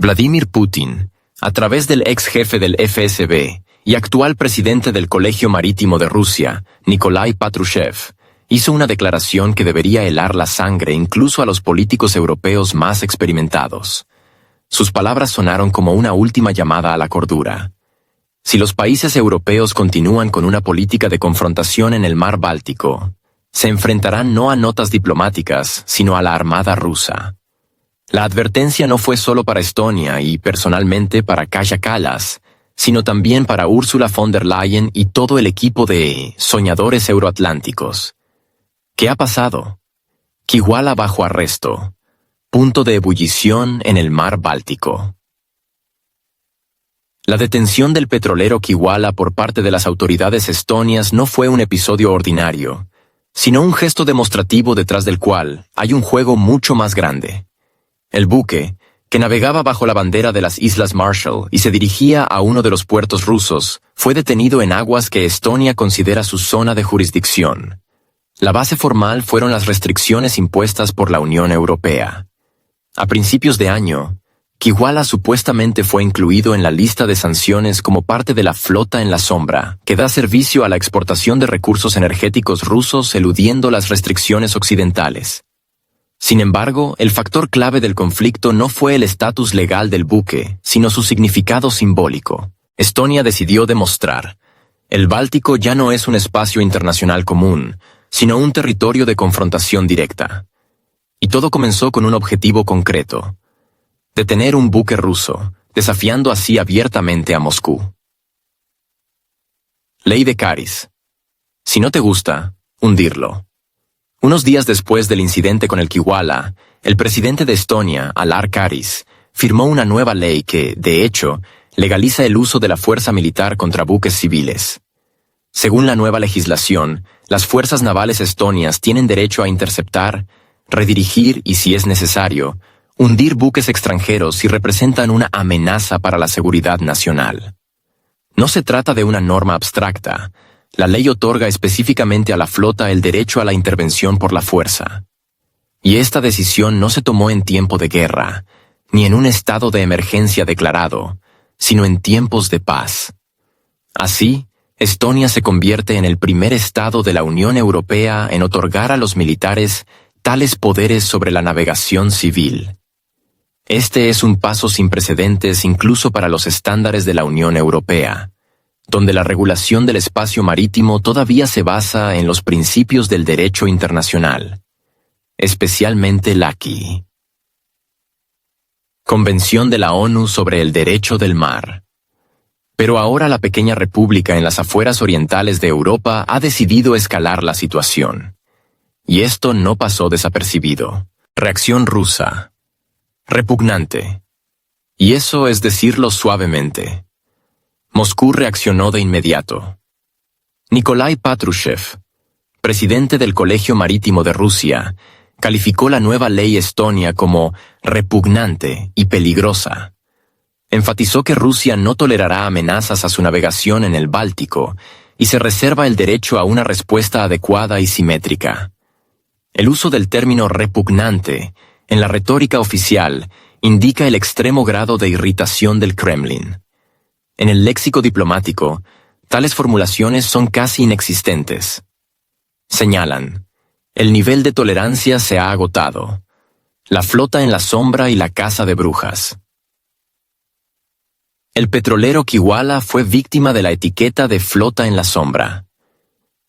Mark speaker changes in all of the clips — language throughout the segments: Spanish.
Speaker 1: Vladimir Putin, a través del ex jefe del FSB y actual presidente del Colegio Marítimo de Rusia, Nikolai Patrushev, hizo una declaración que debería helar la sangre incluso a los políticos europeos más experimentados. Sus palabras sonaron como una última llamada a la cordura. Si los países europeos continúan con una política de confrontación en el mar Báltico, se enfrentarán no a notas diplomáticas, sino a la armada rusa. La advertencia no fue solo para Estonia y, personalmente, para Kaja Kallas, sino también para Ursula von der Leyen y todo el equipo de soñadores euroatlánticos. ¿Qué ha pasado? Kiwala bajo arresto. Punto de ebullición en el mar Báltico. La detención del petrolero Kiwala por parte de las autoridades estonias no fue un episodio ordinario, sino un gesto demostrativo detrás del cual hay un juego mucho más grande. El buque, que navegaba bajo la bandera de las Islas Marshall y se dirigía a uno de los puertos rusos, fue detenido en aguas que Estonia considera su zona de jurisdicción. La base formal fueron las restricciones impuestas por la Unión Europea. A principios de año, Kiwala supuestamente fue incluido en la lista de sanciones como parte de la flota en la sombra, que da servicio a la exportación de recursos energéticos rusos eludiendo las restricciones occidentales. Sin embargo, el factor clave del conflicto no fue el estatus legal del buque, sino su significado simbólico. Estonia decidió demostrar: el Báltico ya no es un espacio internacional común, sino un territorio de confrontación directa. Y todo comenzó con un objetivo concreto: detener un buque ruso, desafiando así abiertamente a Moscú. Ley de Karis. Si no te gusta, hundirlo. Unos días después del incidente con el Kiwala, el presidente de Estonia, Alar Karis, firmó una nueva ley que, de hecho, legaliza el uso de la fuerza militar contra buques civiles. Según la nueva legislación, las fuerzas navales estonias tienen derecho a interceptar, redirigir y, si es necesario, hundir buques extranjeros si representan una amenaza para la seguridad nacional. No se trata de una norma abstracta. La ley otorga específicamente a la flota el derecho a la intervención por la fuerza. Y esta decisión no se tomó en tiempo de guerra, ni en un estado de emergencia declarado, sino en tiempos de paz. Así, Estonia se convierte en el primer estado de la Unión Europea en otorgar a los militares tales poderes sobre la navegación civil. Este es un paso sin precedentes incluso para los estándares de la Unión Europea, donde la regulación del espacio marítimo todavía se basa en los principios del derecho internacional, especialmente la ACI. Convención de la ONU sobre el Derecho del Mar. Pero ahora la pequeña república en las afueras orientales de Europa ha decidido escalar la situación. Y esto no pasó desapercibido. Reacción rusa. Repugnante. Y eso es decirlo suavemente. Moscú reaccionó de inmediato. Nikolai Patrushev, presidente del Colegio Marítimo de Rusia, calificó la nueva ley estonia como repugnante y peligrosa. Enfatizó que Rusia no tolerará amenazas a su navegación en el Báltico y se reserva el derecho a una respuesta adecuada y simétrica. El uso del término repugnante en la retórica oficial indica el extremo grado de irritación del Kremlin. En el léxico diplomático, tales formulaciones son casi inexistentes. Señalan: el nivel de tolerancia se ha agotado. La flota en la sombra y la caza de brujas. El petrolero Kiwala fue víctima de la etiqueta de flota en la sombra.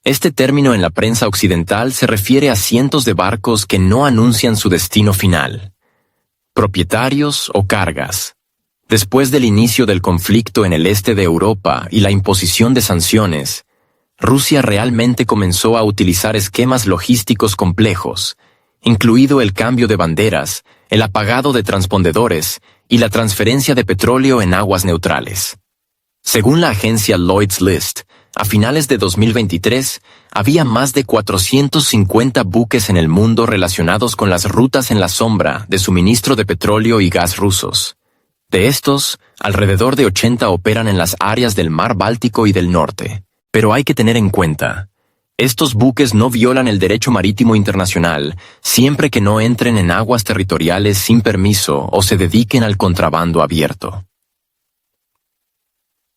Speaker 1: Este término en la prensa occidental se refiere a cientos de barcos que no anuncian su destino final. Propietarios o cargas. Después del inicio del conflicto en el este de Europa y la imposición de sanciones, Rusia realmente comenzó a utilizar esquemas logísticos complejos, incluido el cambio de banderas, el apagado de transpondedores y la transferencia de petróleo en aguas neutrales. Según la agencia Lloyd's List, a finales de 2023, había más de 450 buques en el mundo relacionados con las rutas en la sombra de suministro de petróleo y gas rusos. De estos, alrededor de 80 operan en las áreas del mar Báltico y del norte. Pero hay que tener en cuenta, Estos buques no violan el derecho marítimo internacional siempre que no entren en aguas territoriales sin permiso o se dediquen al contrabando abierto.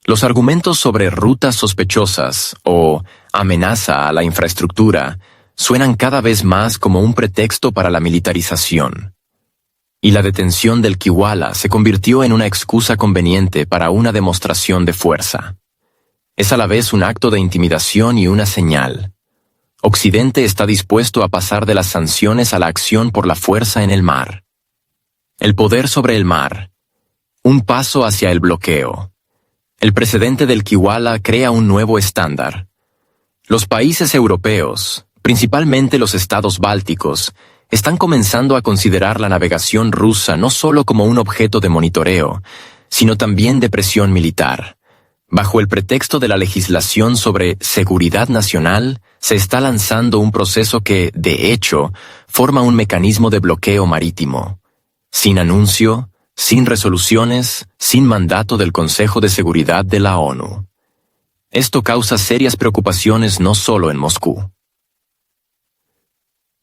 Speaker 1: Los argumentos sobre rutas sospechosas o amenaza a la infraestructura suenan cada vez más como un pretexto para la militarización. Y la detención del Kiwala se convirtió en una excusa conveniente para una demostración de fuerza. Es a la vez un acto de intimidación y una señal. Occidente está dispuesto a pasar de las sanciones a la acción por la fuerza en el mar. El poder sobre el mar. Un paso hacia el bloqueo. El precedente del Kiwala crea un nuevo estándar. Los países europeos, principalmente los estados bálticos, están comenzando a considerar la navegación rusa no solo como un objeto de monitoreo, sino también de presión militar. Bajo el pretexto de la legislación sobre seguridad nacional, se está lanzando un proceso que, de hecho, forma un mecanismo de bloqueo marítimo. Sin anuncio, sin resoluciones, sin mandato del Consejo de Seguridad de la ONU. Esto causa serias preocupaciones no solo en Moscú.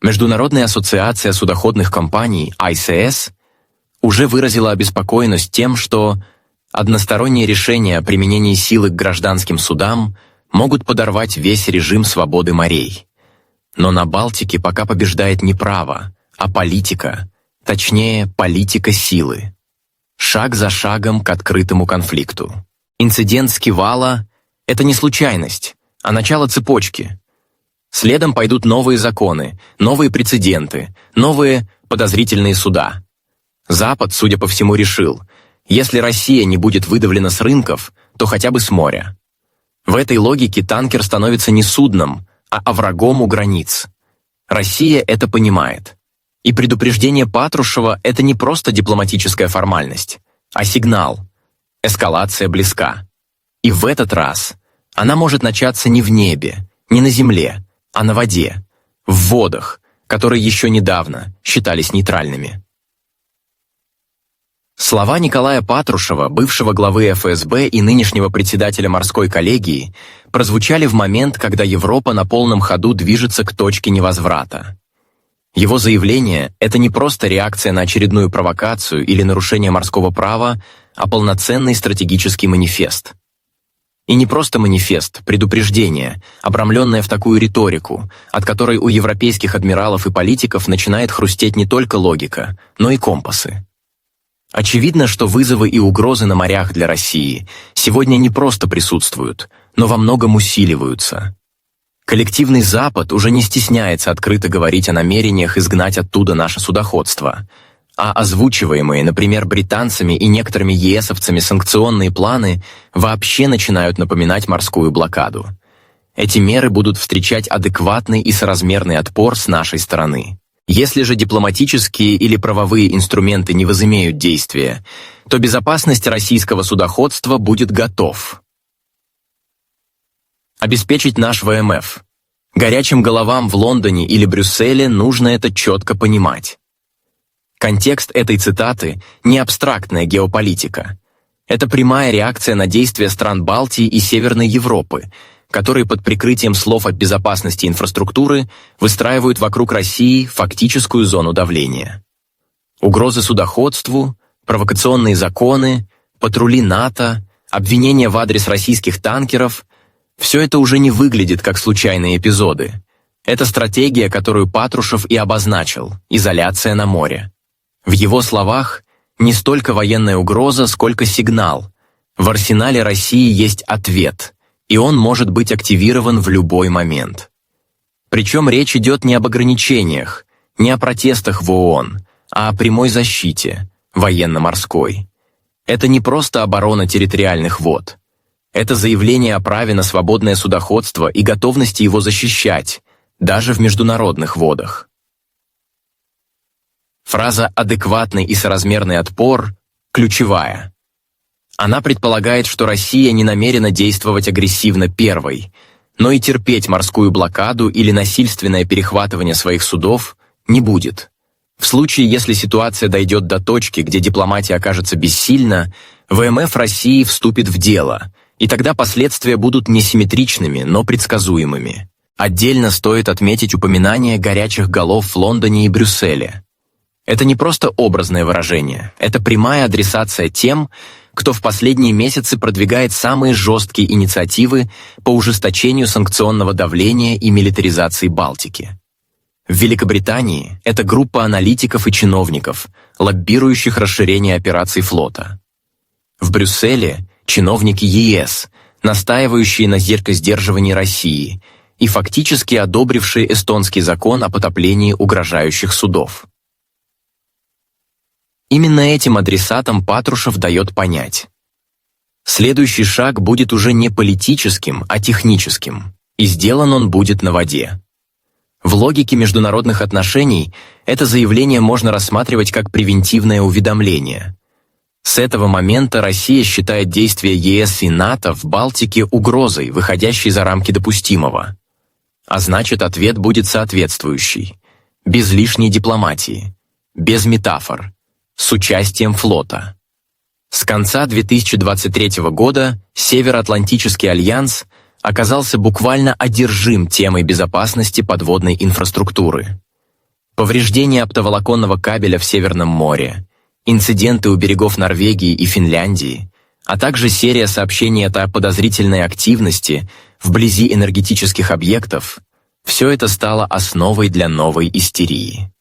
Speaker 1: Международная ассоциация судоходных компаний, ICS, уже выразила обеспокоенность тем, что односторонние решения о применении силы к гражданским судам могут подорвать весь режим свободы морей. Но на Балтике пока побеждает не право, а политика, точнее, политика силы. Шаг за шагом к открытому конфликту. Инцидент с Кивала – это не случайность, а начало цепочки. Следом пойдут новые законы, новые прецеденты, новые подозрительные суда. Запад, судя по всему, решил, если Россия не будет выдавлена с рынков, то хотя бы с моря. В этой логике танкер становится не судном, а врагом у границ. Россия это понимает. И предупреждение Патрушева – это не просто дипломатическая формальность, а сигнал. Эскалация близка. И в этот раз она может начаться не в небе, не на земле, а на воде, в водах, которые еще недавно считались нейтральными. Слова Николая Патрушева, бывшего главы ФСБ и нынешнего председателя морской коллегии, прозвучали в момент, когда Европа на полном ходу движется к точке невозврата. Его заявление – это не просто реакция на очередную провокацию или нарушение морского права, а полноценный стратегический манифест. И не просто манифест, предупреждение, обрамленное в такую риторику, от которой у европейских адмиралов и политиков начинает хрустеть не только логика, но и компасы. Очевидно, что вызовы и угрозы на морях для России сегодня не просто присутствуют, но во многом усиливаются. Коллективный Запад уже не стесняется открыто говорить о намерениях изгнать оттуда наше судоходство, а озвучиваемые, например, британцами и некоторыми ЕСовцами санкционные планы вообще начинают напоминать морскую блокаду. Эти меры будут встречать адекватный и соразмерный отпор с нашей стороны. Если же дипломатические или правовые инструменты не возымеют действия, то безопасность российского судоходства будет готов. Обеспечить наш ВМФ. Горячим головам в Лондоне или Брюсселе нужно это четко понимать. Контекст этой цитаты – не абстрактная геополитика. Это прямая реакция на действия стран Балтии и Северной Европы, которые под прикрытием слов о безопасности инфраструктуры выстраивают вокруг России фактическую зону давления. Угрозы судоходству, провокационные законы, патрули НАТО, обвинения в адрес российских танкеров – все это уже не выглядит как случайные эпизоды. Это стратегия, которую Патрушев и обозначил – изоляция на море. В его словах не столько военная угроза, сколько сигнал. В арсенале России есть ответ, и он может быть активирован в любой момент. Причем речь идет не об ограничениях, не о протестах в ООН, а о прямой защите, военно-морской. Это не просто оборона территориальных вод. Это заявление о праве на свободное судоходство и готовности его защищать, даже в международных водах. Фраза «адекватный и соразмерный отпор» ключевая. Она предполагает, что Россия не намерена действовать агрессивно первой, но и терпеть морскую блокаду или насильственное перехватывание своих судов не будет. В случае, если ситуация дойдет до точки, где дипломатия окажется бессильна, ВМФ России вступит в дело, и тогда последствия будут несимметричными, но предсказуемыми. Отдельно стоит отметить упоминание горячих голов в Лондоне и Брюсселе. Это не просто образное выражение, это прямая адресация тем, кто в последние месяцы продвигает самые жесткие инициативы по ужесточению санкционного давления и милитаризации Балтики. В Великобритании это группа аналитиков и чиновников, лоббирующих расширение операций флота. В Брюсселе – чиновники ЕС, настаивающие на сдерживании России и фактически одобрившие эстонский закон о потоплении угрожающих судов. Именно этим адресатам Патрушев дает понять: следующий шаг будет уже не политическим, а техническим, и сделан он будет на воде. В логике международных отношений это заявление можно рассматривать как превентивное уведомление. С этого момента Россия считает действия ЕС и НАТО в Балтике угрозой, выходящей за рамки допустимого. А значит, ответ будет соответствующий, без лишней дипломатии, без метафор, с участием флота. С конца 2023 года Североатлантический альянс оказался буквально одержим темой безопасности подводной инфраструктуры. Повреждение оптоволоконного кабеля в Северном море, инциденты у берегов Норвегии и Финляндии, а также серия сообщений о подозрительной активности вблизи энергетических объектов – все это стало основой для новой истерии.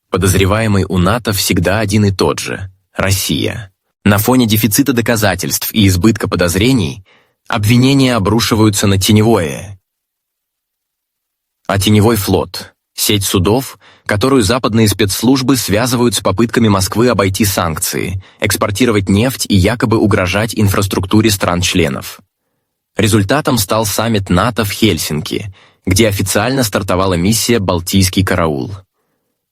Speaker 1: Подозреваемый у НАТО всегда один и тот же – Россия. На фоне дефицита доказательств и избытка подозрений обвинения обрушиваются на теневое. А теневой флот – сеть судов, которую западные спецслужбы связывают с попытками Москвы обойти санкции, экспортировать нефть и якобы угрожать инфраструктуре стран-членов. Результатом стал саммит НАТО в Хельсинки, где официально стартовала миссия «Балтийский караул».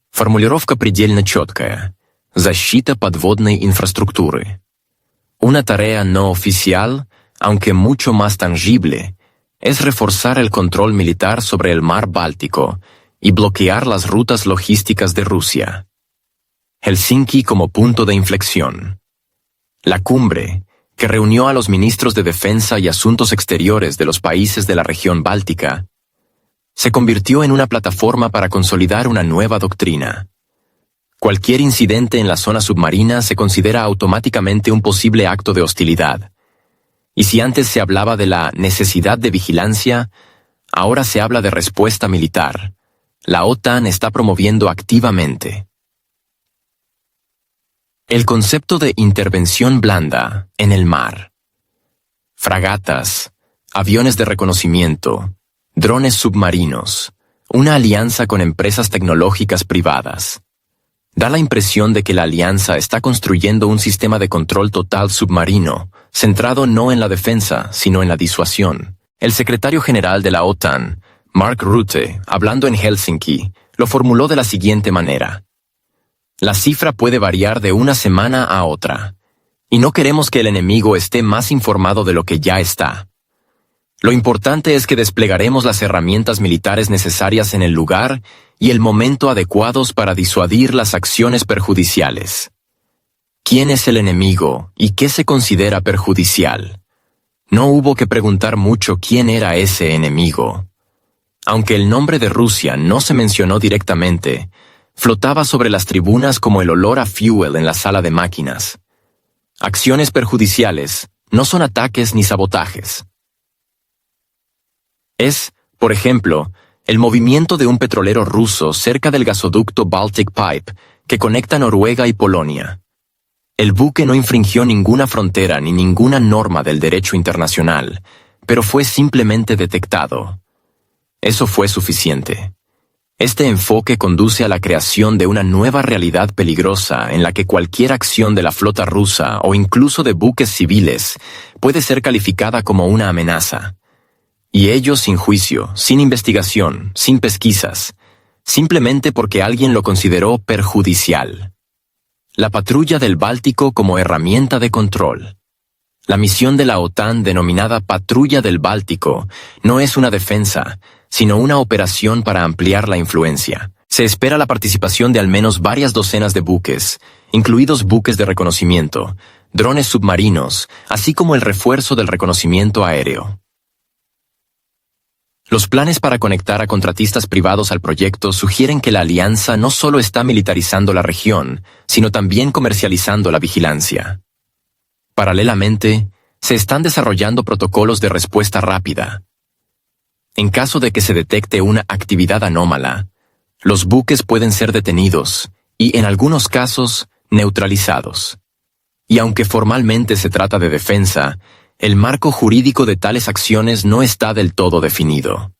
Speaker 1: Формулировка предельно четкая – защита подводной инфраструктуры. Una tarea no oficial, aunque mucho más tangible, es reforzar el control militar sobre el mar Báltico y bloquear las rutas logísticas de Rusia. Helsinki como punto de inflexión. La cumbre, que reunió a los ministros de Defensa y Asuntos Exteriores de los países de la región báltica, se convirtió en una plataforma para consolidar una nueva doctrina. Cualquier incidente en la zona submarina se considera automáticamente un posible acto de hostilidad. Y si antes se hablaba de la necesidad de vigilancia, ahora se habla de respuesta militar. La OTAN está promoviendo activamente el concepto de intervención blanda en el mar. Fragatas, aviones de reconocimiento, drones submarinos, una alianza con empresas tecnológicas privadas. Da la impresión de que la alianza está construyendo un sistema de control total submarino, centrado no en la defensa, sino en la disuasión. El secretario general de la OTAN, Mark Rutte, hablando en Helsinki, lo formuló de la siguiente manera: la cifra puede variar de una semana a otra, y no queremos que el enemigo esté más informado de lo que ya está. Lo importante es que desplegaremos las herramientas militares necesarias en el lugar y el momento adecuados para disuadir las acciones perjudiciales. ¿Quién es el enemigo y qué se considera perjudicial? No hubo que preguntar mucho quién era ese enemigo. Aunque el nombre de Rusia no se mencionó directamente, flotaba sobre las tribunas como el olor a fuel en la sala de máquinas. Acciones perjudiciales no son ataques ni sabotajes. Es, por ejemplo, el movimiento de un petrolero ruso cerca del gasoducto Baltic Pipe que conecta Noruega y Polonia. El buque no infringió ninguna frontera ni ninguna norma del derecho internacional, pero fue simplemente detectado. Eso fue suficiente. Este enfoque conduce a la creación de una nueva realidad peligrosa en la que cualquier acción de la flota rusa o incluso de buques civiles puede ser calificada como una amenaza. Y ello sin juicio, sin investigación, sin pesquisas, simplemente porque alguien lo consideró perjudicial. La patrulla del Báltico como herramienta de control. La misión de la OTAN denominada Patrulla del Báltico no es una defensa, sino una operación para ampliar la influencia. Se espera la participación de al menos varias docenas de buques, incluidos buques de reconocimiento, drones submarinos, así como el refuerzo del reconocimiento aéreo. Los planes para conectar a contratistas privados al proyecto sugieren que la alianza no solo está militarizando la región, sino también comercializando la vigilancia. Paralelamente, se están desarrollando protocolos de respuesta rápida. En caso de que se detecte una actividad anómala, los buques pueden ser detenidos y, en algunos casos, neutralizados. Y aunque formalmente se trata de defensa, el marco jurídico de tales acciones no está del todo definido.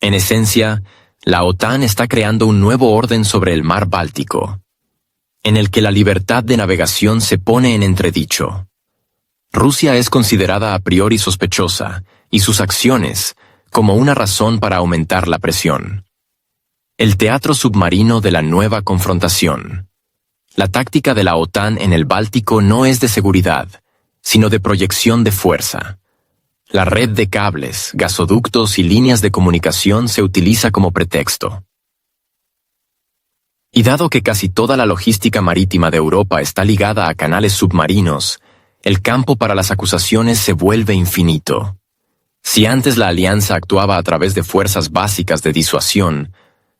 Speaker 1: En esencia, la OTAN está creando un nuevo orden sobre el mar Báltico, en el que la libertad de navegación se pone en entredicho. Rusia es considerada a priori sospechosa, y sus acciones, como una razón para aumentar la presión. El teatro submarino de la nueva confrontación. La táctica de la OTAN en el Báltico no es de seguridad, sino de proyección de fuerza. La red de cables, gasoductos y líneas de comunicación se utiliza como pretexto. Y dado que casi toda la logística marítima de Europa está ligada a canales submarinos, el campo para las acusaciones se vuelve infinito. Si antes la alianza actuaba a través de fuerzas básicas de disuasión,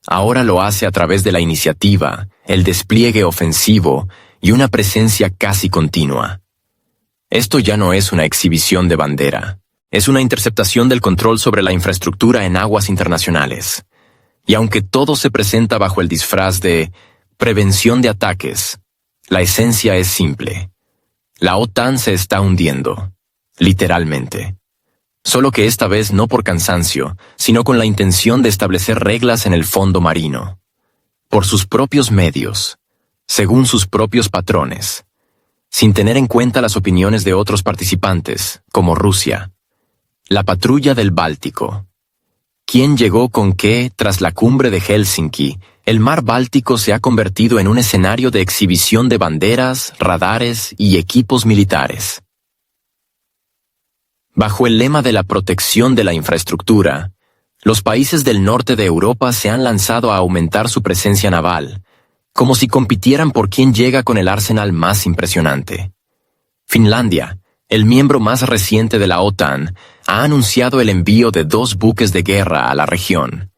Speaker 1: ahora lo hace a través de la iniciativa, el despliegue ofensivo y una presencia casi continua. Esto ya no es una exhibición de bandera, es una interceptación del control sobre la infraestructura en aguas internacionales. Y aunque todo se presenta bajo el disfraz de prevención de ataques, la esencia es simple. La OTAN se está hundiendo, literalmente. Solo que esta vez no por cansancio, sino con la intención de establecer reglas en el fondo marino. Por sus propios medios, según sus propios patrones, sin tener en cuenta las opiniones de otros participantes, como Rusia. La patrulla del Báltico. ¿Quién llegó con qué tras la cumbre de Helsinki? El mar Báltico se ha convertido en un escenario de exhibición de banderas, radares y equipos militares. Bajo el lema de la protección de la infraestructura, los países del norte de Europa se han lanzado a aumentar su presencia naval, como si compitieran por quién llega con el arsenal más impresionante. Finlandia, el miembro más reciente de la OTAN, ha anunciado el envío de 2 buques de guerra a la región.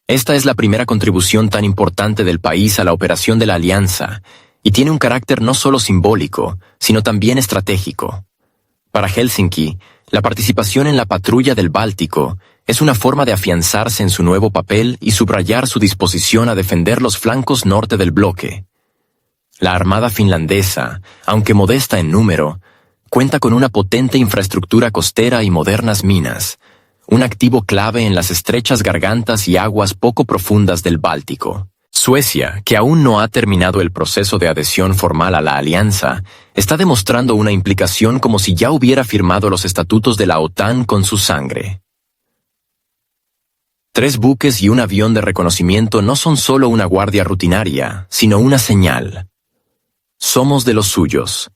Speaker 1: Esta es la primera contribución tan importante del país a la operación de la alianza, y tiene un carácter no solo simbólico, sino también estratégico. Para Helsinki, la participación en la patrulla del Báltico es una forma de afianzarse en su nuevo papel y subrayar su disposición a defender los flancos norte del bloque. La armada finlandesa, aunque modesta en número, cuenta con una potente infraestructura costera y modernas minas, un activo clave en las estrechas gargantas y aguas poco profundas del Báltico. Suecia, que aún no ha terminado el proceso de adhesión formal a la alianza, está demostrando una implicación como si ya hubiera firmado los estatutos de la OTAN con su sangre. 3 buques y un avión de reconocimiento no son solo una guardia rutinaria, sino una señal. Somos de los suyos.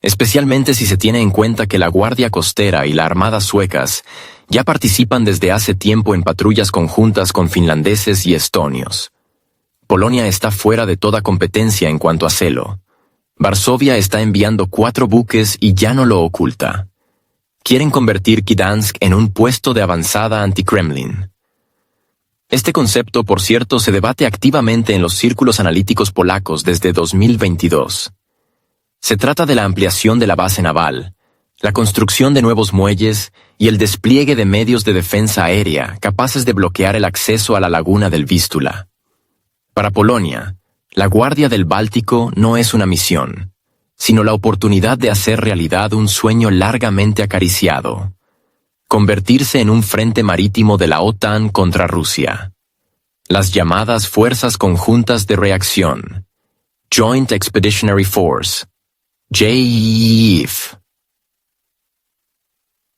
Speaker 1: Especialmente si se tiene en cuenta que la Guardia Costera y la Armada suecas ya participan desde hace tiempo en patrullas conjuntas con finlandeses y estonios. Polonia está fuera de toda competencia en cuanto a celo. Varsovia está enviando 4 buques y ya no lo oculta. Quieren convertir Gdansk en un puesto de avanzada anti-Kremlin. Este concepto, por cierto, se debate activamente en los círculos analíticos polacos desde 2022. Se trata de la ampliación de la base naval, la construcción de nuevos muelles y el despliegue de medios de defensa aérea capaces de bloquear el acceso a la laguna del Vístula. Para Polonia, la Guardia del Báltico no es una misión, sino la oportunidad de hacer realidad un sueño largamente acariciado: convertirse en un frente marítimo de la OTAN contra Rusia. Las llamadas Fuerzas Conjuntas de Reacción, Joint Expeditionary Force, JEF.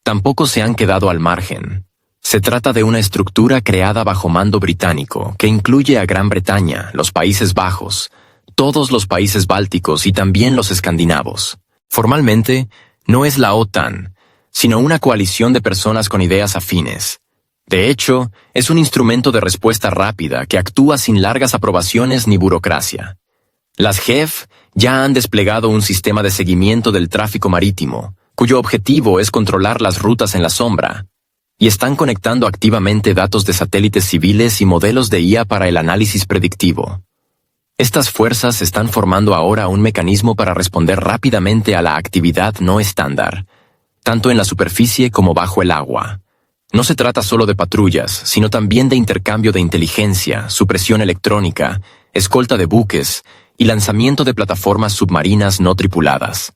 Speaker 1: Tampoco se han quedado al margen. Se trata de una estructura creada bajo mando británico que incluye a Gran Bretaña, los Países Bajos, todos los países bálticos y también los escandinavos. Formalmente, no es la OTAN, sino una coalición de personas con ideas afines. De hecho, es un instrumento de respuesta rápida que actúa sin largas aprobaciones ni burocracia. Las JEF ya han desplegado un sistema de seguimiento del tráfico marítimo, cuyo objetivo es controlar las rutas en la sombra. y están conectando activamente datos de satélites civiles y modelos de IA para el análisis predictivo. Estas fuerzas están formando ahora un mecanismo para responder rápidamente a la actividad no estándar, tanto en la superficie como bajo el agua. No se trata solo de patrullas, sino también de intercambio de inteligencia, supresión electrónica, escolta de buques y lanzamiento de plataformas submarinas no tripuladas.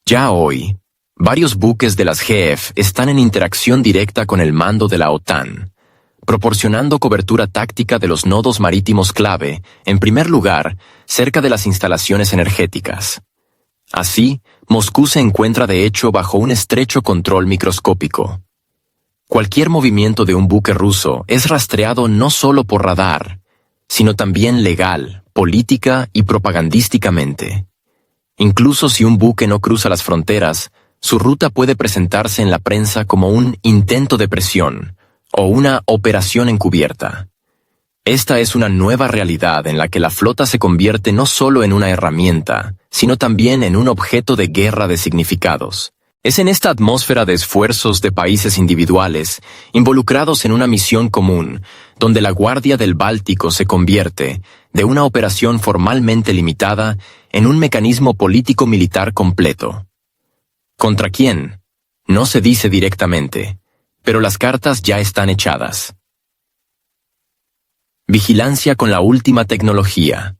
Speaker 1: Ya hoy, varios buques de las GF están en interacción directa con el mando de la OTAN, proporcionando cobertura táctica de los nodos marítimos clave, en primer lugar, cerca de las instalaciones energéticas. Así, Moscú se encuentra de hecho bajo un estrecho control microscópico. Cualquier movimiento de un buque ruso es rastreado no solo por radar, sino también legal, política y propagandísticamente. Incluso si un buque no cruza las fronteras, su ruta puede presentarse en la prensa como un intento de presión o una operación encubierta. Esta es una nueva realidad en la que la flota se convierte no solo en una herramienta, sino también en un objeto de guerra de significados. Es en esta atmósfera de esfuerzos de países individuales, involucrados en una misión común, donde la Guardia del Báltico se convierte, de una operación formalmente limitada, en un mecanismo político-militar completo. ¿Contra quién? No se dice directamente, pero las cartas ya están echadas. Vigilancia con la última tecnología.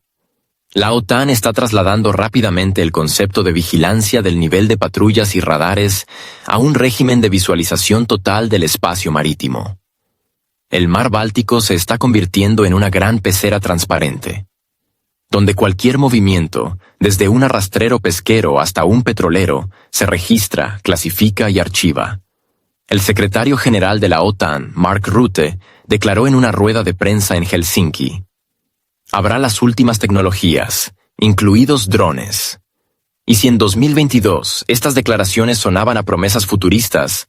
Speaker 1: La OTAN está trasladando rápidamente el concepto de vigilancia del nivel de patrullas y radares a un régimen de visualización total del espacio marítimo. El mar Báltico se está convirtiendo en una gran pecera transparente, donde cualquier movimiento, desde un arrastrero pesquero hasta un petrolero, se registra, clasifica y archiva. El secretario general de la OTAN, Mark Rutte, declaró en una rueda de prensa en Helsinki: habrá las últimas tecnologías, incluidos drones. Y si en 2022 estas declaraciones sonaban a promesas futuristas,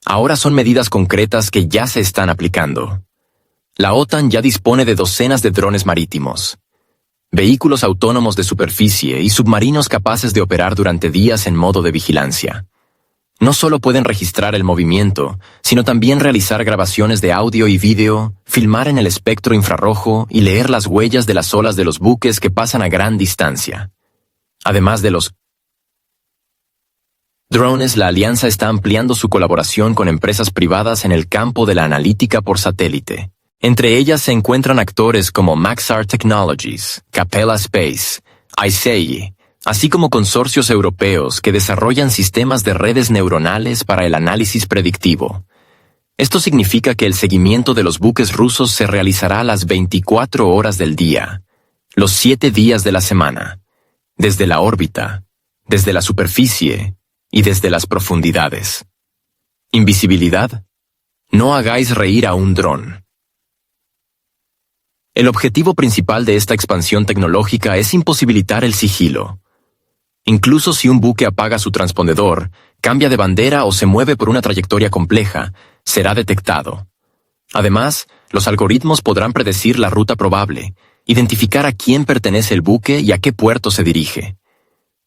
Speaker 1: ahora son medidas concretas que ya se están aplicando. La OTAN ya dispone de docenas de drones marítimos, vehículos autónomos de superficie y submarinos capaces de operar durante días en modo de vigilancia. No solo pueden registrar el movimiento, sino también realizar grabaciones de audio y vídeo, filmar en el espectro infrarrojo y leer las huellas de las olas de los buques que pasan a gran distancia. Además de los drones, la alianza está ampliando su colaboración con empresas privadas en el campo de la analítica por satélite. Entre ellas se encuentran actores como Maxar Technologies, Capella Space, ICEI, así como consorcios europeos que desarrollan sistemas de redes neuronales para el análisis predictivo. Esto significa que el seguimiento de los buques rusos se realizará a las 24 horas del día, los 7 días de la semana, desde la órbita, desde la superficie y desde las profundidades. ¿Invisibilidad? No hagáis reír a un dron. El objetivo principal de esta expansión tecnológica es imposibilitar el sigilo. Incluso si un buque apaga su transpondedor, cambia de bandera o se mueve por una trayectoria compleja, será detectado. Además, los algoritmos podrán predecir la ruta probable, identificar a quién pertenece el buque y a qué puerto se dirige.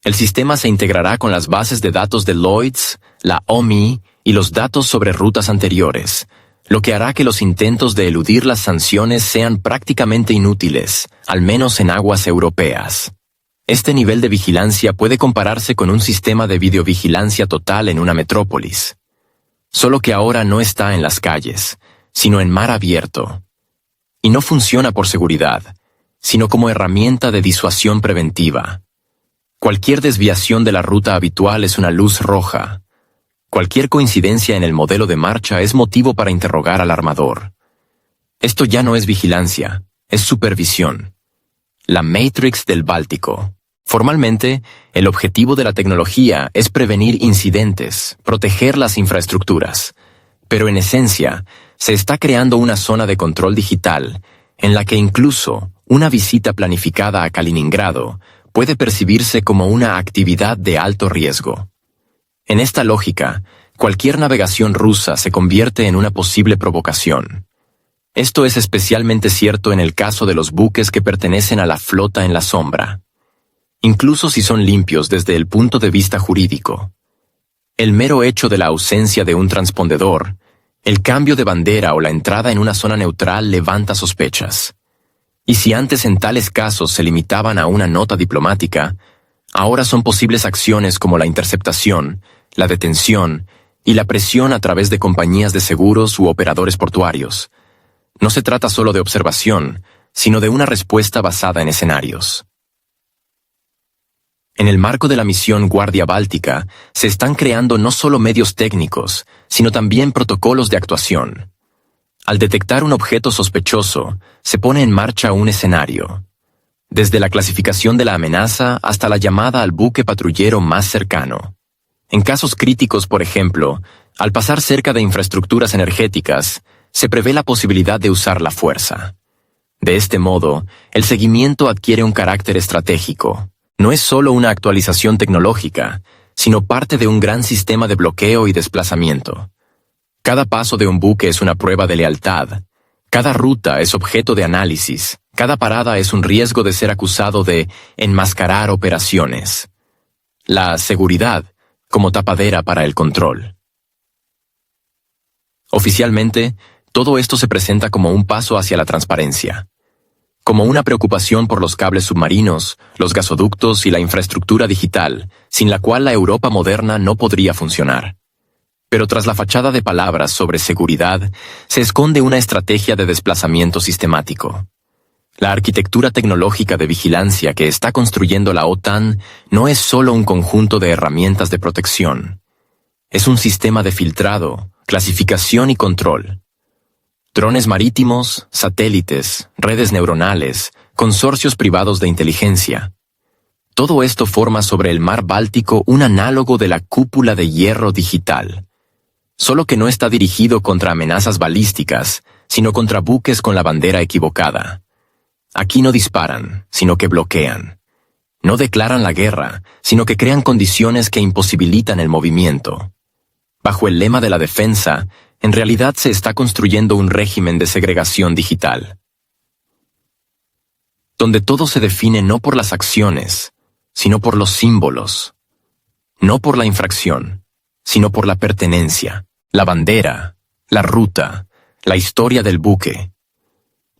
Speaker 1: El sistema se integrará con las bases de datos de Lloyds, la OMI y los datos sobre rutas anteriores, lo que hará que los intentos de eludir las sanciones sean prácticamente inútiles, al menos en aguas europeas. Este nivel de vigilancia puede compararse con un sistema de videovigilancia total en una metrópolis. Solo que ahora no está en las calles, sino en mar abierto. Y no funciona por seguridad, sino como herramienta de disuasión preventiva. Cualquier desviación de la ruta habitual es una luz roja. Cualquier coincidencia en el modelo de marcha es motivo para interrogar al armador. Esto ya no es vigilancia, es supervisión. La Matrix del Báltico. Formalmente, el objetivo de la tecnología es prevenir incidentes, proteger las infraestructuras. Pero en esencia, se está creando una zona de control digital en la que incluso una visita planificada a Kaliningrado puede percibirse como una actividad de alto riesgo. En esta lógica, cualquier navegación rusa se convierte en una posible provocación. Esto es especialmente cierto en el caso de los buques que pertenecen a la flota en la sombra, incluso si son limpios desde el punto de vista jurídico. El mero hecho de la ausencia de un transpondedor, el cambio de bandera o la entrada en una zona neutral levanta sospechas. Y si antes en tales casos se limitaban a una nota diplomática, ahora son posibles acciones como la interceptación, la detención y la presión a través de compañías de seguros u operadores portuarios. No se trata solo de observación, sino de una respuesta basada en escenarios. En el marco de la misión Guardia Báltica, se están creando no solo medios técnicos, sino también protocolos de actuación. Al detectar un objeto sospechoso, se pone en marcha un escenario. Desde la clasificación de la amenaza hasta la llamada al buque patrullero más cercano. En casos críticos, por ejemplo, al pasar cerca de infraestructuras energéticas, se prevé la posibilidad de usar la fuerza. De este modo, el seguimiento adquiere un carácter estratégico. No es solo una actualización tecnológica, sino parte de un gran sistema de bloqueo y desplazamiento. Cada paso de un buque es una prueba de lealtad. Cada ruta es objeto de análisis. Cada parada es un riesgo de ser acusado de enmascarar operaciones. La seguridad como tapadera para el control. Oficialmente, todo esto se presenta como un paso hacia la transparencia. Como una preocupación por los cables submarinos, los gasoductos y la infraestructura digital, sin la cual la Europa moderna no podría funcionar. Pero tras la fachada de palabras sobre seguridad, se esconde una estrategia de desplazamiento sistemático. La arquitectura tecnológica de vigilancia que está construyendo la OTAN no es solo un conjunto de herramientas de protección. Es un sistema de filtrado, clasificación y control. Drones marítimos, satélites, redes neuronales, consorcios privados de inteligencia. Todo esto forma sobre el mar Báltico un análogo de la cúpula de hierro digital. Solo que no está dirigido contra amenazas balísticas, sino contra buques con la bandera equivocada. Aquí no disparan, sino que bloquean. No declaran la guerra, sino que crean condiciones que imposibilitan el movimiento. Bajo el lema de la defensa, en realidad se está construyendo un régimen de segregación digital, donde todo se define no por las acciones, sino por los símbolos, no por la infracción, sino por la pertenencia, la bandera, la ruta, la historia del buque.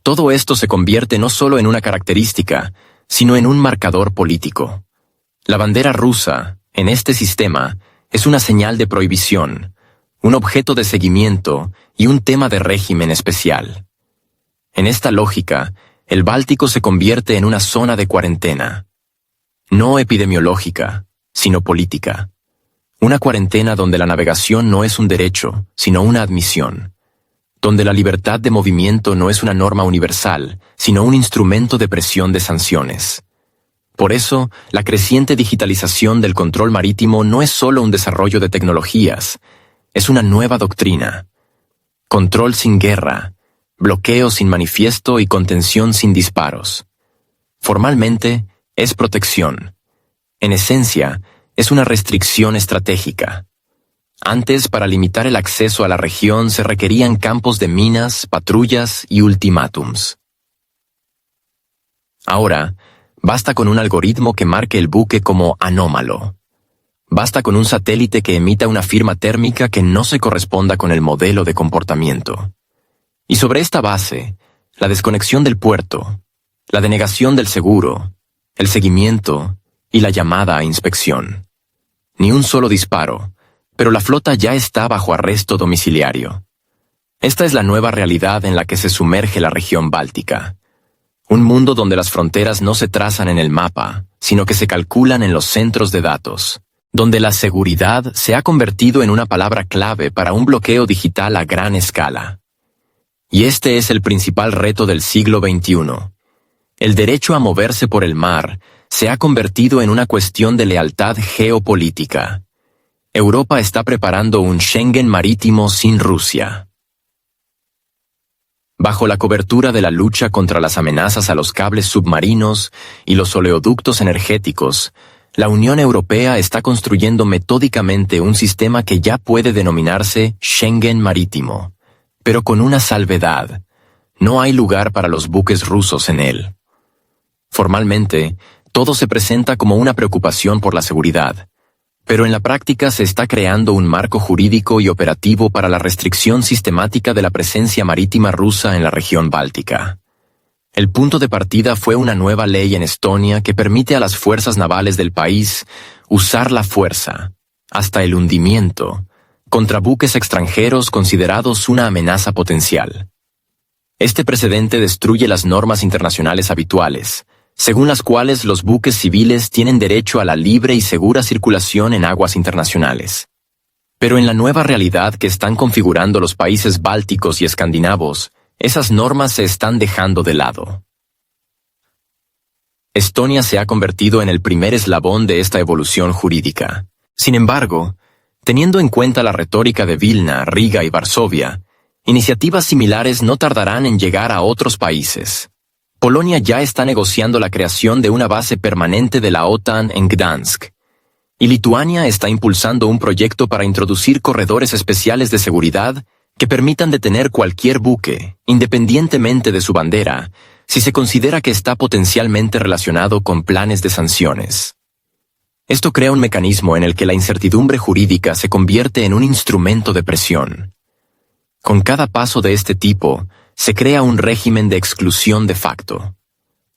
Speaker 1: Todo esto se convierte no solo en una característica, sino en un marcador político. La bandera rusa, en este sistema, es una señal de prohibición, un objeto de seguimiento y un tema de régimen especial. En esta lógica, el Báltico se convierte en una zona de cuarentena. No epidemiológica, sino política. Una cuarentena donde la navegación no es un derecho, sino una admisión. Donde la libertad de movimiento no es una norma universal, sino un instrumento de presión de sanciones. Por eso, la creciente digitalización del control marítimo no es solo un desarrollo de tecnologías, es una nueva doctrina. Control sin guerra, bloqueo sin manifiesto y contención sin disparos. Formalmente, es protección. En esencia, es una restricción estratégica. Antes, para limitar el acceso a la región se requerían campos de minas, patrullas y ultimátums. Ahora, basta con un algoritmo que marque el buque como anómalo. Basta con un satélite que emita una firma térmica que no se corresponda con el modelo de comportamiento. Y sobre esta base, la desconexión del puerto, la denegación del seguro, el seguimiento y la llamada a inspección. Ni un solo disparo, pero la flota ya está bajo arresto domiciliario. Esta es la nueva realidad en la que se sumerge la región báltica. Un mundo donde las fronteras no se trazan en el mapa, sino que se calculan en los centros de datos. Donde la seguridad se ha convertido en una palabra clave para un bloqueo digital a gran escala. Y este es el principal reto del siglo XXI. El derecho a moverse por el mar se ha convertido en una cuestión de lealtad geopolítica. Europa está preparando un Schengen marítimo sin Rusia. Bajo la cobertura de la lucha contra las amenazas a los cables submarinos y los oleoductos energéticos, la Unión Europea está construyendo metódicamente un sistema que ya puede denominarse Schengen marítimo, pero con una salvedad: no hay lugar para los buques rusos en él. Formalmente, todo se presenta como una preocupación por la seguridad, Pero en la práctica se está creando un marco jurídico y operativo para la restricción sistemática de la presencia marítima rusa en la región báltica. El punto de partida fue una nueva ley en Estonia que permite a las fuerzas navales del país usar la fuerza, hasta el hundimiento, contra buques extranjeros considerados una amenaza potencial. Este precedente destruye las normas internacionales habituales, según las cuales los buques civiles tienen derecho a la libre y segura circulación en aguas internacionales. Pero en la nueva realidad que están configurando los países bálticos y escandinavos, esas normas se están dejando de lado. Estonia se ha convertido en el primer eslabón de esta evolución jurídica. Sin embargo, teniendo en cuenta la retórica de Vilna, Riga y Varsovia, iniciativas similares no tardarán en llegar a otros países. Polonia ya está negociando la creación de una base permanente de la OTAN en Gdansk, y Lituania está impulsando un proyecto para introducir corredores especiales de seguridad que permitan detener cualquier buque, independientemente de su bandera, si se considera que está potencialmente relacionado con planes de sanciones. Esto crea un mecanismo en el que la incertidumbre jurídica se convierte en un instrumento de presión. Con cada paso de este tipo, se crea un régimen de exclusión de facto.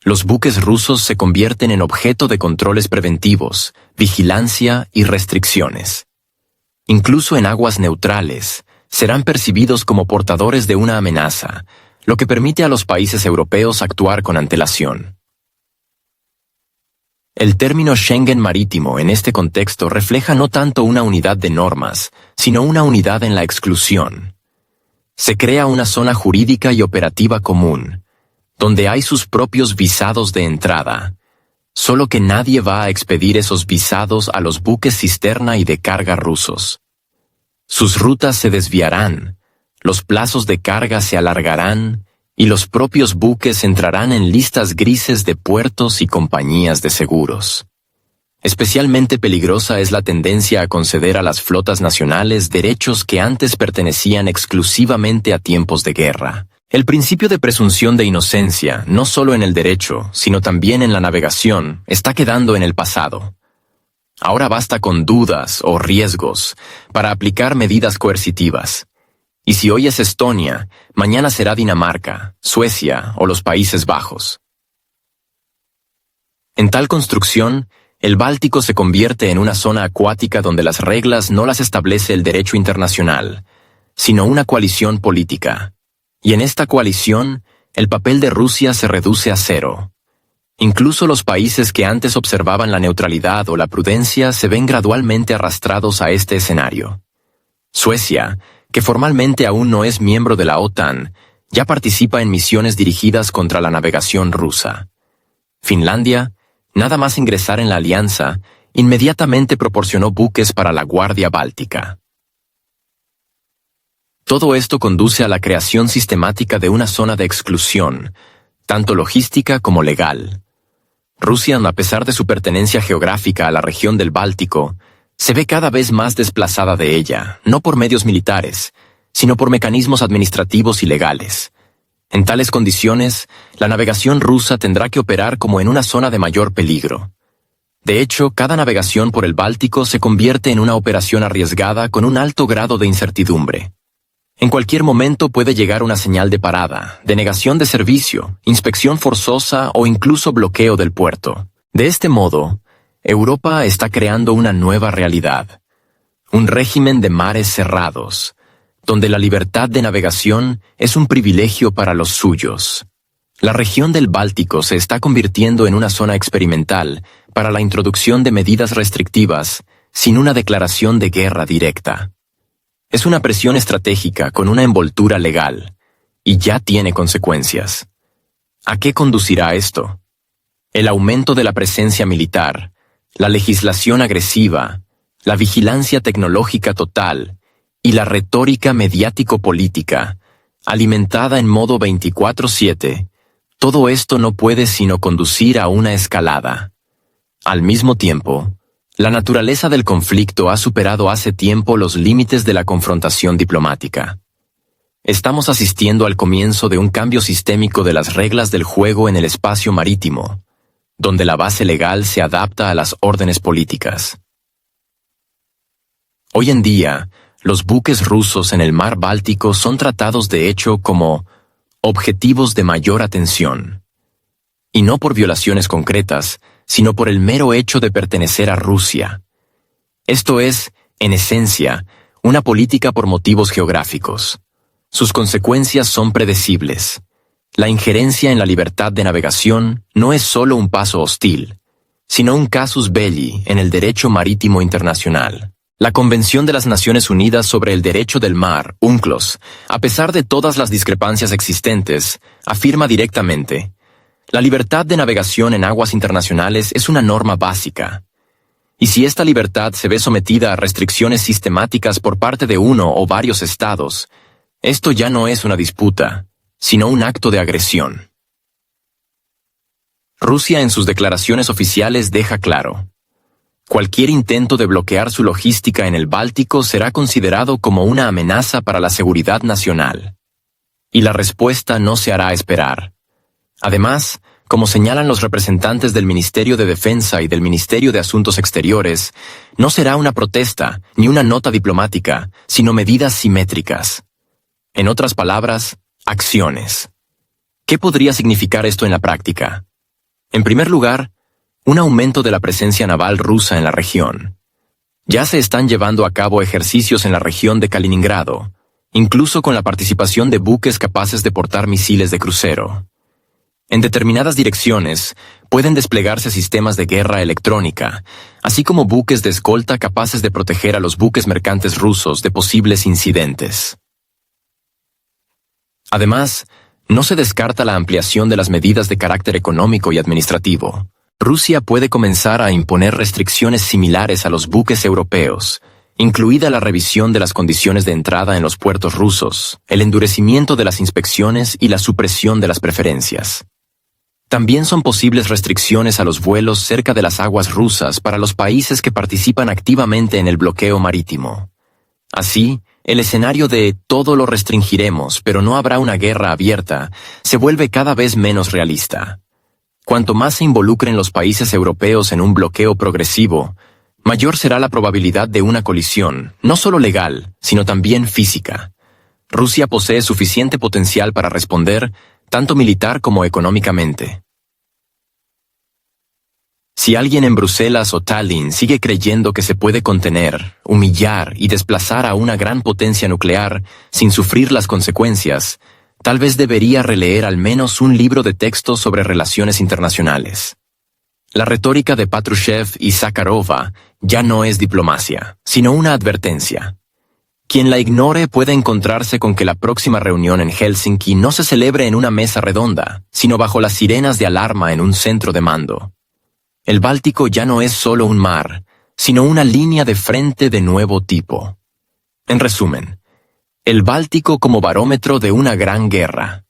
Speaker 1: Los buques rusos se convierten en objeto de controles preventivos, vigilancia y restricciones. Incluso en aguas neutrales, serán percibidos como portadores de una amenaza, lo que permite a los países europeos actuar con antelación. El término Schengen marítimo en este contexto refleja no tanto una unidad de normas, sino una unidad en la exclusión. Se crea una zona jurídica y operativa común, donde hay sus propios visados de entrada, solo que nadie va a expedir esos visados a los buques cisterna y de carga rusos. Sus rutas se desviarán, los plazos de carga se alargarán y los propios buques entrarán en listas grises de puertos y compañías de seguros. Especialmente peligrosa es la tendencia a conceder a las flotas nacionales derechos que antes pertenecían exclusivamente a tiempos de guerra. El principio de presunción de inocencia, no solo en el derecho, sino también en la navegación, está quedando en el pasado. Ahora basta con dudas o riesgos para aplicar medidas coercitivas. Y si hoy es Estonia, mañana será Dinamarca, Suecia o los Países Bajos. En tal construcción, el Báltico se convierte en una zona acuática donde las reglas no las establece el derecho internacional, sino una coalición política. Y en esta coalición, el papel de Rusia se reduce a cero. Incluso los países que antes observaban la neutralidad o la prudencia se ven gradualmente arrastrados a este escenario. Suecia, que formalmente aún no es miembro de la OTAN, ya participa en misiones dirigidas contra la navegación rusa. Finlandia, nada más ingresar en la alianza, inmediatamente proporcionó buques para la Guardia Báltica. Todo esto conduce a la creación sistemática de una zona de exclusión, tanto logística como legal. Rusia, a pesar de su pertenencia geográfica a la región del Báltico, se ve cada vez más desplazada de ella, no por medios militares, sino por mecanismos administrativos y legales. En tales condiciones, la navegación rusa tendrá que operar como en una zona de mayor peligro. De hecho, cada navegación por el Báltico se convierte en una operación arriesgada con un alto grado de incertidumbre. En cualquier momento puede llegar una señal de parada, denegación de servicio, inspección forzosa o incluso bloqueo del puerto. De este modo, Europa está creando una nueva realidad, un régimen de mares cerrados, donde la libertad de navegación es un privilegio para los suyos. La región del Báltico se está convirtiendo en una zona experimental para la introducción de medidas restrictivas sin una declaración de guerra directa. Es una presión estratégica con una envoltura legal, y ya tiene consecuencias. ¿A qué conducirá esto? El aumento de la presencia militar, la legislación agresiva, la vigilancia tecnológica total y la retórica mediático-política, alimentada en modo 24/7, todo esto no puede sino conducir a una escalada. Al mismo tiempo, la naturaleza del conflicto ha superado hace tiempo los límites de la confrontación diplomática. Estamos asistiendo al comienzo de un cambio sistémico de las reglas del juego en el espacio marítimo, donde la base legal se adapta a las órdenes políticas. Hoy en día, los buques rusos en el mar Báltico son tratados de hecho como objetivos de mayor atención. Y no por violaciones concretas, sino por el mero hecho de pertenecer a Rusia. Esto es, en esencia, una política por motivos geográficos. Sus consecuencias son predecibles. La injerencia en la libertad de navegación no es solo un paso hostil, sino un casus belli en el derecho marítimo internacional. La Convención de las Naciones Unidas sobre el Derecho del Mar, UNCLOS, a pesar de todas las discrepancias existentes, afirma directamente: la libertad de navegación en aguas internacionales es una norma básica. Y si esta libertad se ve sometida a restricciones sistemáticas por parte de uno o varios estados, esto ya no es una disputa, sino un acto de agresión. Rusia en sus declaraciones oficiales deja claro: cualquier intento de bloquear su logística en el Báltico será considerado como una amenaza para la seguridad nacional. Y la respuesta no se hará esperar. Además, como señalan los representantes del Ministerio de Defensa y del Ministerio de Asuntos Exteriores, no será una protesta ni una nota diplomática, sino medidas simétricas. En otras palabras, acciones. ¿Qué podría significar esto en la práctica? En primer lugar, un aumento de la presencia naval rusa en la región. Ya se están llevando a cabo ejercicios en la región de Kaliningrado, incluso con la participación de buques capaces de portar misiles de crucero. En determinadas direcciones, pueden desplegarse sistemas de guerra electrónica, así como buques de escolta capaces de proteger a los buques mercantes rusos de posibles incidentes. Además, no se descarta la ampliación de las medidas de carácter económico y administrativo. Rusia puede comenzar a imponer restricciones similares a los buques europeos, incluida la revisión de las condiciones de entrada en los puertos rusos, el endurecimiento de las inspecciones y la supresión de las preferencias. También son posibles restricciones a los vuelos cerca de las aguas rusas para los países que participan activamente en el bloqueo marítimo. Así, el escenario de todo lo restringiremos, pero no habrá una guerra abierta, se vuelve cada vez menos realista. Cuanto más se involucren los países europeos en un bloqueo progresivo, mayor será la probabilidad de una colisión, no solo legal, sino también física. Rusia posee suficiente potencial para responder, tanto militar como económicamente. Si alguien en Bruselas o Tallinn sigue creyendo que se puede contener, humillar y desplazar a una gran potencia nuclear sin sufrir las consecuencias, tal vez debería releer al menos un libro de texto sobre relaciones internacionales. La retórica de Patrushev y Zakharova ya no es diplomacia, sino una advertencia. Quien la ignore puede encontrarse con que la próxima reunión en Helsinki no se celebre en una mesa redonda, sino bajo las sirenas de alarma en un centro de mando. El Báltico ya no es solo un mar, sino una línea de frente de nuevo tipo. En resumen, el Báltico como barómetro de una gran guerra.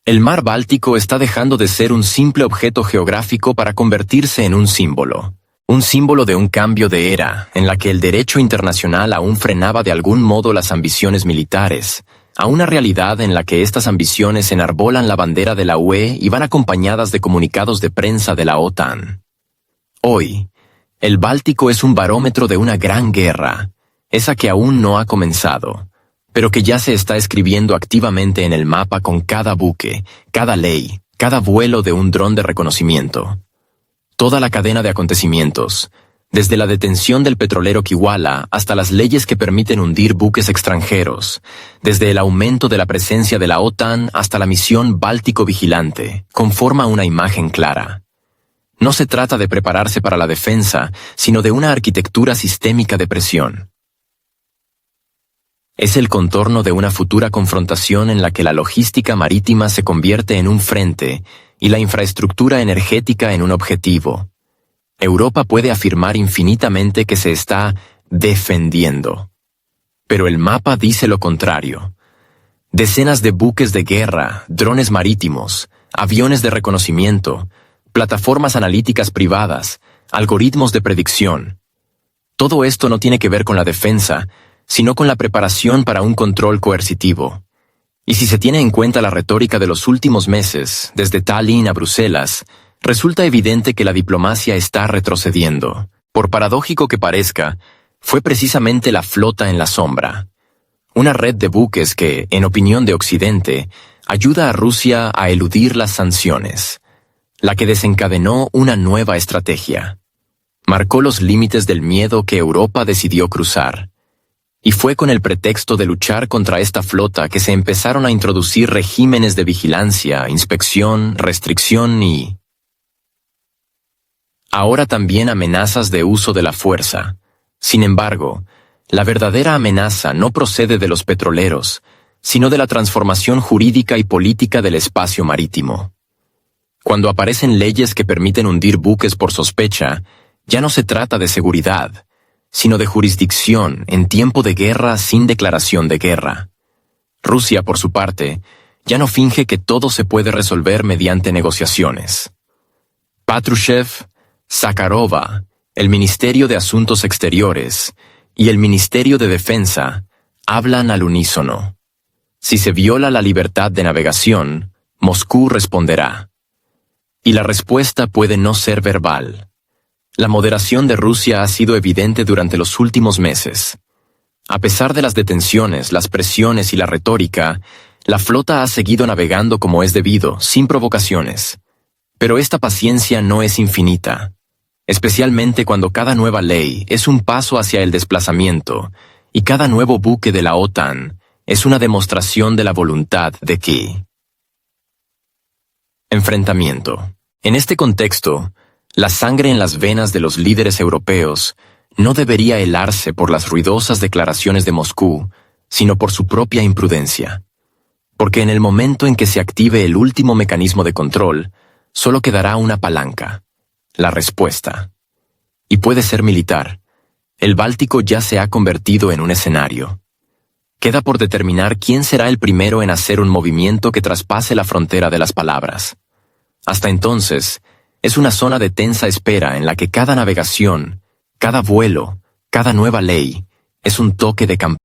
Speaker 1: El mar Báltico está dejando de ser un simple objeto geográfico para convertirse en un símbolo de un cambio de era, en la que el derecho internacional aún frenaba de algún modo las ambiciones militares, a una realidad en la que estas ambiciones enarbolan la bandera de la UE y van acompañadas de comunicados de prensa de la OTAN. Hoy, el Báltico es un barómetro de una gran guerra, esa que aún no ha comenzado, pero que ya se está escribiendo activamente en el mapa con cada buque, cada ley, cada vuelo de un dron de reconocimiento. Toda la cadena de acontecimientos, desde la detención del petrolero Kiwala hasta las leyes que permiten hundir buques extranjeros, desde el aumento de la presencia de la OTAN hasta la misión Báltico Vigilante, conforma una imagen clara. No se trata de prepararse para la defensa, sino de una arquitectura sistémica de presión. Es el contorno de una futura confrontación en la que la logística marítima se convierte en un frente y la infraestructura energética en un objetivo. Europa puede afirmar infinitamente que se está defendiendo. Pero el mapa dice lo contrario. Decenas de buques de guerra, drones marítimos, aviones de reconocimiento, plataformas analíticas privadas, algoritmos de predicción. Todo esto no tiene que ver con la defensa, sino con la preparación para un control coercitivo. Y si se tiene en cuenta la retórica de los últimos meses, desde Tallinn a Bruselas, resulta evidente que la diplomacia está retrocediendo. Por paradójico que parezca, fue precisamente la flota en la sombra, una red de buques que, en opinión de Occidente, ayuda a Rusia a eludir las sanciones, la que desencadenó una nueva estrategia. Marcó los límites del miedo que Europa decidió cruzar, y fue con el pretexto de luchar contra esta flota que se empezaron a introducir regímenes de vigilancia, inspección, restricción y ahora también amenazas de uso de la fuerza. Sin embargo, la verdadera amenaza no procede de los petroleros, sino de la transformación jurídica y política del espacio marítimo. Cuando aparecen leyes que permiten hundir buques por sospecha, ya no se trata de seguridad, sino de jurisdicción en tiempo de guerra sin declaración de guerra. Rusia, por su parte, ya no finge que todo se puede resolver mediante negociaciones. Patrushev, Zakharova, el Ministerio de Asuntos Exteriores y el Ministerio de Defensa hablan al unísono. Si se viola la libertad de navegación, Moscú responderá. Y la respuesta puede no ser verbal. La moderación de Rusia ha sido evidente durante los últimos meses. A pesar de las detenciones, las presiones y la retórica, la flota ha seguido navegando como es debido, sin provocaciones. Pero esta paciencia no es infinita, especialmente cuando cada nueva ley es un paso hacia el desplazamiento y cada nuevo buque de la OTAN es una demostración de la voluntad de que enfrentamiento. En este contexto, la sangre en las venas de los líderes europeos no debería helarse por las ruidosas declaraciones de Moscú, sino por su propia imprudencia. Porque en el momento en que se active el último mecanismo de control, solo quedará una palanca, la respuesta. Y puede ser militar. El Báltico ya se ha convertido en un escenario. Queda por determinar quién será el primero en hacer un movimiento que traspase la frontera de las palabras. Hasta entonces, es una zona de tensa espera en la que cada navegación, cada vuelo, cada nueva ley, es un toque de campana.